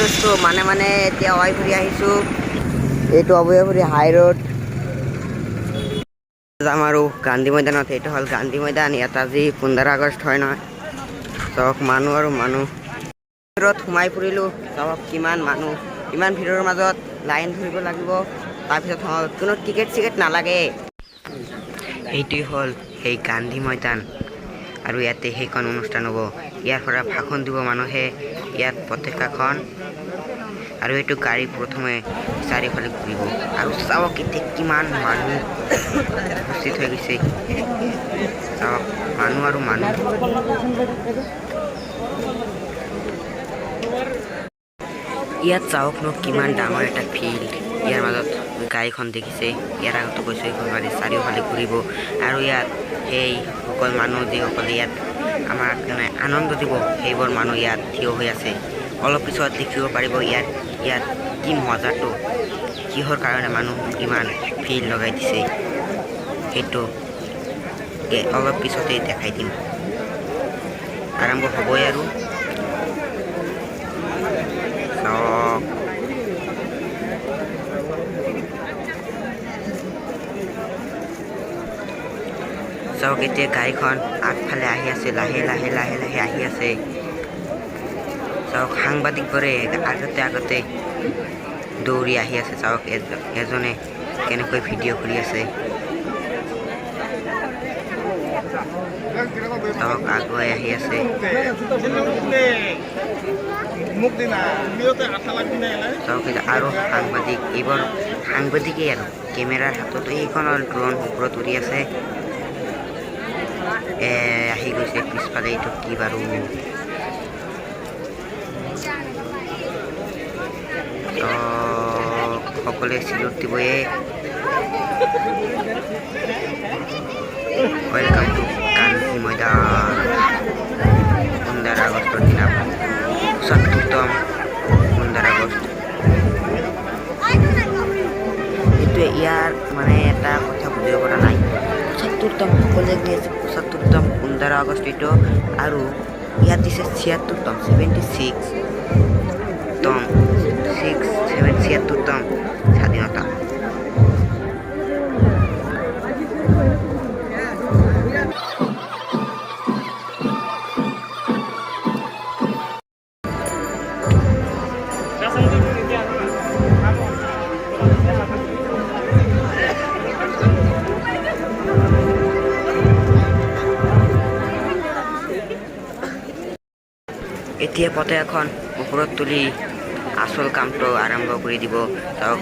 দোস্ত মানে এতিয়া অৱাই ফুৰি আহিছোঁ। এইটো অভয়াপুৰী হাই ৰোড যাম আৰু গান্ধী মৈদানত। এইটো হ'ল গান্ধী মৈদান। ইয়াত আজি 15 আগষ্ট হয় নহয়। চাওক মানুহ আৰু মানুহ ভিতৰত সোমাই ফুৰিলোঁ। চাওক কিমান মানুহ, ইমান ভিৰৰ মাজত লাইন ধৰিব লাগিব। তাৰপিছত কোনো টিকেট চিকেট নালাগে। এইটোৱে হ'ল সেই গান্ধী মৈদান আৰু ইয়াতে সেইখন অনুষ্ঠান হ'ব। ইয়াৰ পৰা ভাষণ দিব মানুহে, ইয়াত পতাকাখন আৰু এইটো গাড়ী প্ৰথমে চাৰিওফালে ঘূৰিব আৰু চাওক এতিয়া কিমান মানুহ উপস্থিত হৈ গৈছে। চাওক মানুহ আৰু মানুহ। ইয়াত চাওক ন কিমান ডাঙৰ এটা ফিল্ড। ইয়াৰ মাজত গাড়ীখন দেখিছে। ইয়াৰ আগতো কৈছোঁ এইখন গাড়ী চাৰিওফালে ঘূৰিব আৰু ইয়াত সেই সকল মানুহ যিসকলে ইয়াত আমাক আনন্দ দিব, সেইবোৰ মানুহ ইয়াত থিয় হৈ আছে। অলপ পিছত দেখিব পাৰিব ইয়াত কি মজাটো, কিহৰ কাৰণে মানুহ ইমান ভিৰ লগাই দিছে, সেইটো অলপ পিছতে দেখাই দিম। আৰম্ভ হ'বই আৰু চাওক এতিয়া গাড়ীখন আগফালে আহি আছে, লাহে লাহে লাহে লাহে আহি আছে। চাওক সাংবাদিকবোৰে আগতে দৌৰি আহি আছে। চাওক এজনে কেনেকৈ ভিডিঅ' কৰি আছে। চাওক আগুৱাই আহি আছে। চাওক আৰু সাংবাদিক, এইবোৰ সাংবাদিকেই আৰু কেমেৰাৰ হাতত এইখনৰ ড্ৰোন ওপৰত উৰি আছে। আহি গৈছে পিছফালে। এইটো কি বাৰু, সকলোৱে চিলুট দিবয়ে। Welcome to Gandhi Maidan. 15 আগস্টৰ দিনা ৭৫তম 15 আগষ্ট। এইটোৱে ইয়াৰ এটা কথা বুজিব পৰা নাই। ৭৫তম সকলোৱে গৈ আছে ৭৫তম 15 আগষ্ট এইটো, আৰু ইয়াত দিছে ৭৬তম 76তম স্বাধীনতা। এতিয়া পতাকাখন ওপৰত তুলি আচল কামটো আৰম্ভ কৰি দিব। চাওক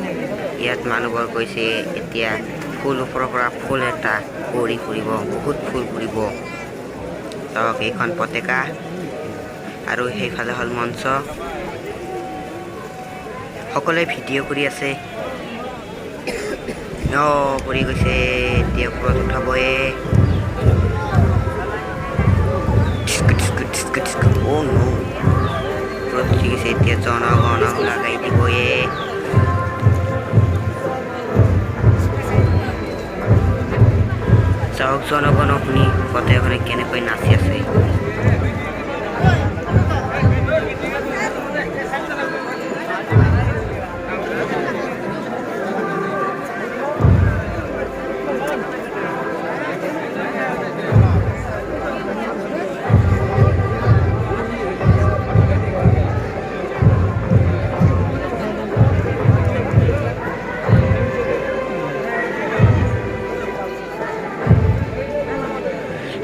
ইয়াত মানুহবোৰ কৈছে এতিয়া ফুল ওপৰৰ পৰা ফুল এটা পৰি ফুৰিব, বহুত ফুল ফুৰিব। চাওক এইখন পতাকা আৰু সেইফালে হ'ল মঞ্চ। সকলোৱে ভিডিঅ' কৰি আছে। পৰি গৈছে, এতিয়া ওপৰত উঠাবয়ে। এতিয়া জনগণ লগাই দিবয়ে। চাওক জনগণ শুনি পতাকাখনে কেনেকৈ নাচি আছে।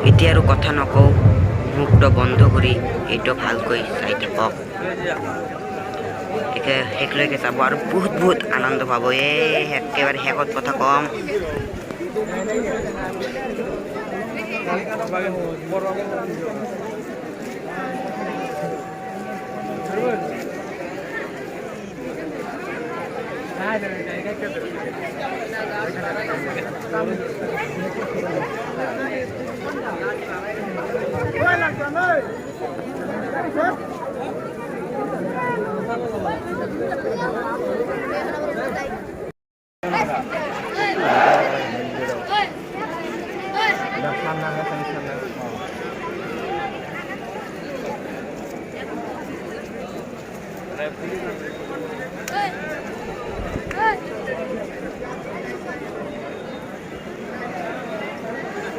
এতিয়া আৰু কথা নকওঁ, মুখটো বন্ধ কৰি এইটো ভালকৈ চাই থাকক। শেষলৈকে চাব আৰু বহুত আনন্দ পাব। একেবাৰে শেষত কথা কম।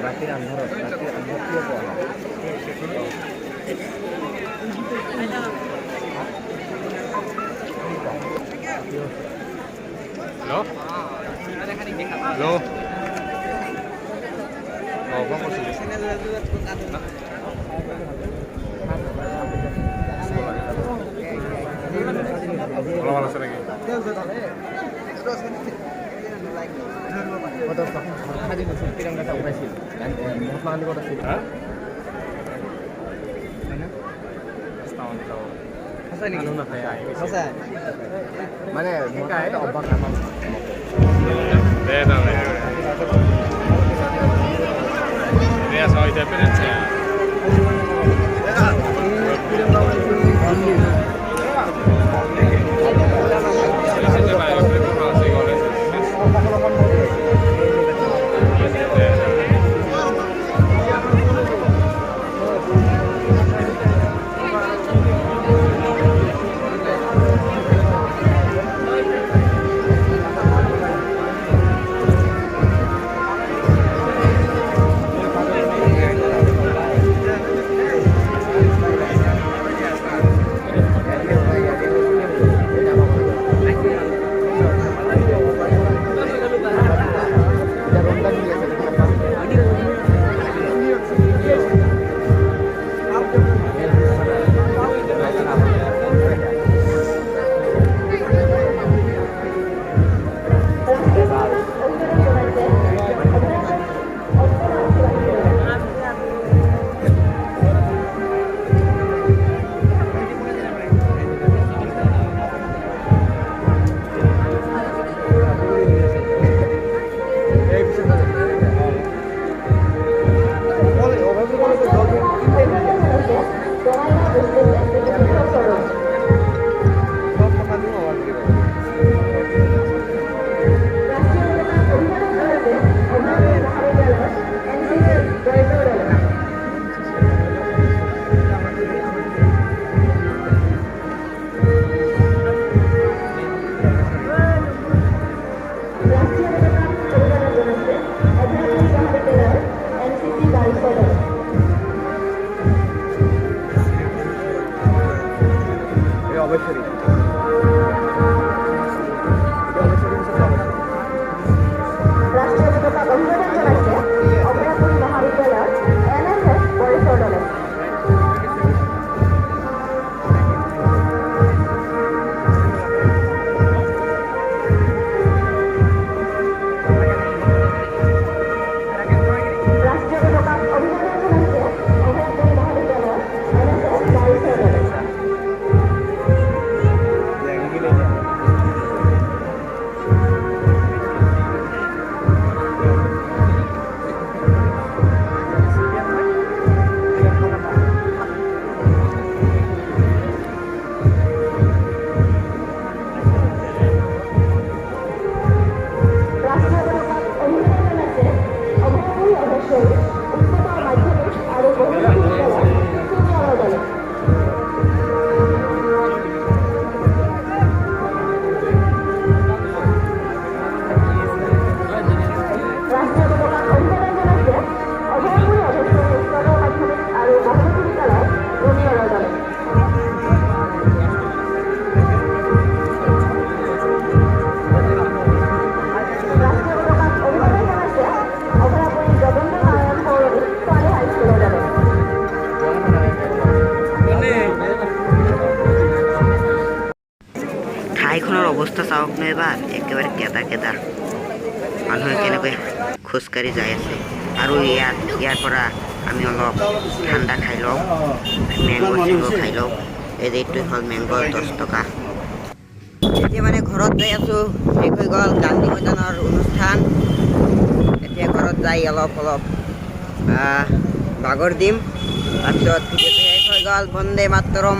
ৰাতেৰ আন্ধাৰ কিয় পোৱা Halo? Halo? Oh, apa maksudnya? Kalau malas lagi. কত খাদি বছর তিরঙ্গাটা উড়াইছিল মহাত্মা গান্ধী কত ছিল Hah? setahun tahun Masa ini? anu na kaya Masa? মানে মোটামুটি অবাক নাপাম Beda, beda. Dia soal independensi. ঠাইখনৰ অৱস্থা চাওক ন এবাৰ একেবাৰে কেদা কেদা মানুহে কেনেকৈ খোজকাঢ়ি যাই আছে আৰু ইয়াৰ পৰা আমি অলপ ঠাণ্ডা খাই লওঁ মেংগ' চেংগ' খাই লওঁ এইটোৱে হ'ল মেংগ' 10 টকা এতিয়া মানে ঘৰত যাই আছোঁ শেষ হৈ গ'ল গান্ধী মৈদানৰ অনুষ্ঠান এতিয়া ঘৰত যাই অলপ বাগৰ দিম তাৰপিছত শেষ হৈ গ'ল বন্দে মাতৰম